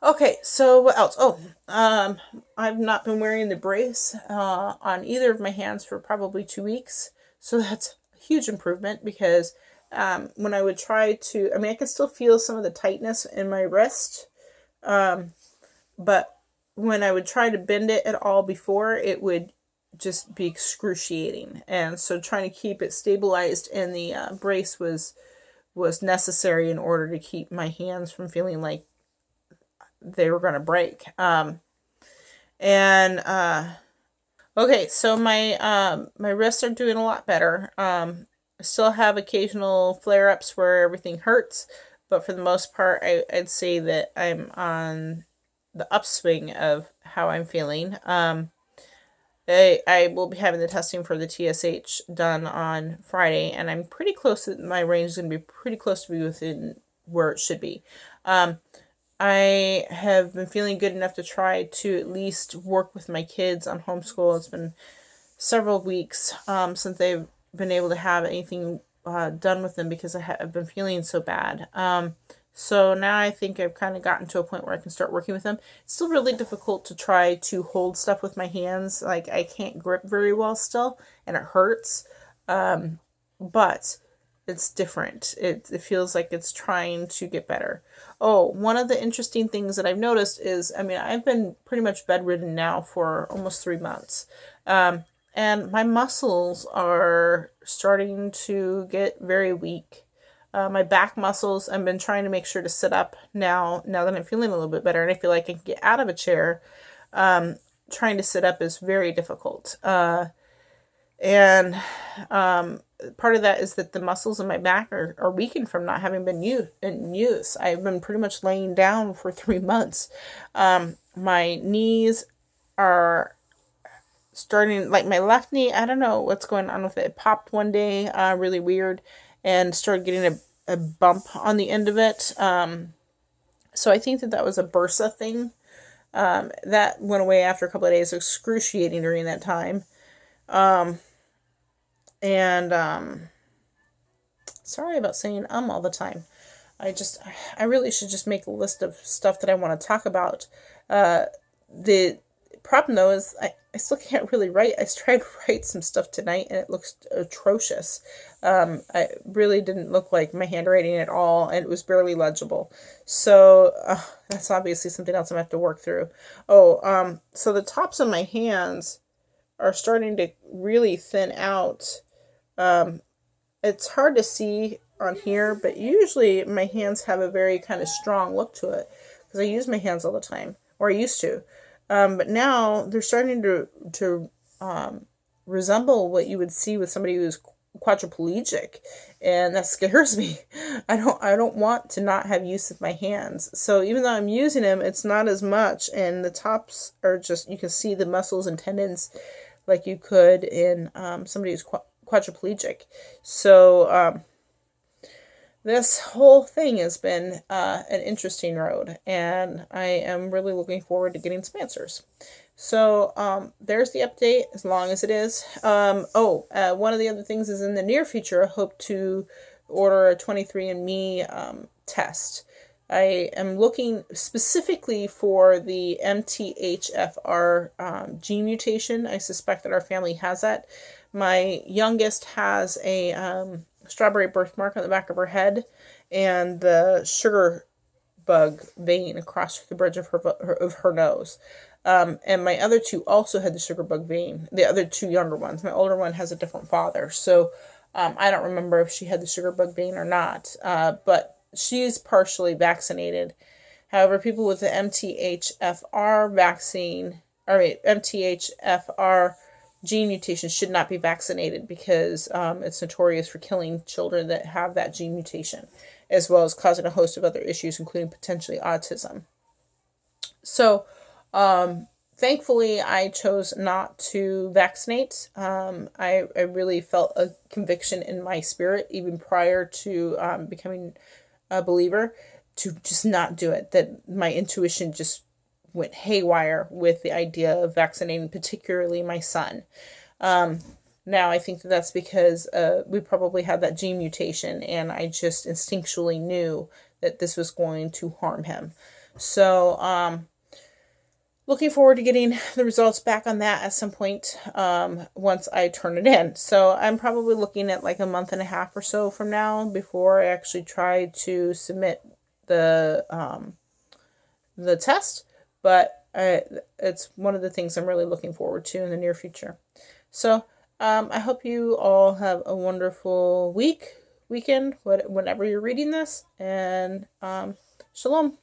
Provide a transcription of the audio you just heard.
Okay, so what else? I've not been wearing the brace on either of my hands for probably 2 weeks. So that's a huge improvement because when I would try to, I mean, I can still feel some of the tightness in my wrist, but when I would try to bend it at all before, it would just be excruciating. And so trying to keep it stabilized in the brace was necessary in order to keep my hands from feeling like they were going to break. And Okay, so my wrists are doing a lot better. I still have occasional flare ups where everything hurts, but for the most part, I'd say that I'm on the upswing of how I'm feeling. I will be having the testing for the TSH done on Friday, and I'm pretty close to my range is going to be pretty close to be within where it should be. I have been feeling good enough to try to at least work with my kids on homeschool. It's been several weeks since they've been able to have anything done with them because I've been feeling so bad. So now I think I've kind of gotten to a point where I can start working with them. It's still really difficult to try to hold stuff with my hands. Like I can't grip very well still, and it hurts. But it's different. It feels like it's trying to get better. Oh, one of the interesting things that I've noticed is, I mean, I've been pretty much bedridden now for almost 3 months. And my muscles are starting to get very weak. My back muscles, I've been trying to make sure to sit up now that I'm feeling a little bit better and I feel like I can get out of a chair. Trying to sit up is very difficult. And part of that is that the muscles in my back are weakened from not having been in use. I've been pretty much laying down for 3 months. My knees are starting, like my left knee, I don't know what's going on with it. It popped one day, really weird, and started getting a bump on the end of it. So I think that was a bursa thing. That went away after a couple of days, excruciating during that time. And sorry about saying all the time. I really should just make a list of stuff that I want to talk about. The problem though is I still can't really write. I tried to write some stuff tonight and it looks atrocious. I really didn't look like my handwriting at all, and it was barely legible. So that's obviously something else I'm gonna have to work through. So the tops of my hands are starting to really thin out. It's hard to see on here, but usually my hands have a very kind of strong look to it because I use my hands all the time, or I used to. But now they're starting to resemble what you would see with somebody who's quadriplegic, and that scares me. I don't want to not have use of my hands. So even though I'm using them, it's not as much, and the tops are just, you can see the muscles and tendons like you could in somebody who's quadriplegic. So this whole thing has been an interesting road, and I am really looking forward to getting some answers. So there's the update, as long as it is. One of the other things is in the near future, I hope to order a 23andMe test. I am looking specifically for the MTHFR gene mutation. I suspect that our family has that. My youngest has a strawberry birthmark on the back of her head and the sugar bug vein across the bridge of her nose. And my other two also had the sugar bug vein. The other two younger ones. My older one has a different father, so I don't remember if she had the sugar bug vein or not. But she's partially vaccinated. However, people with the MTHFR MTHFR gene mutation should not be vaccinated because it's notorious for killing children that have that gene mutation, as well as causing a host of other issues, including potentially autism. So, thankfully, I chose not to vaccinate. I really felt a conviction in my spirit, even prior to becoming a believer, to just not do it. That my intuition just went haywire with the idea of vaccinating, particularly my son. Now I think that's because we probably had that gene mutation, and I just instinctually knew that this was going to harm him. So, looking forward to getting the results back on that at some point once I turn it in. So I'm probably looking at like a month and a half or so from now before I actually try to submit the test. But it's one of the things I'm really looking forward to in the near future. So I hope you all have a wonderful weekend, whenever you're reading this, and shalom.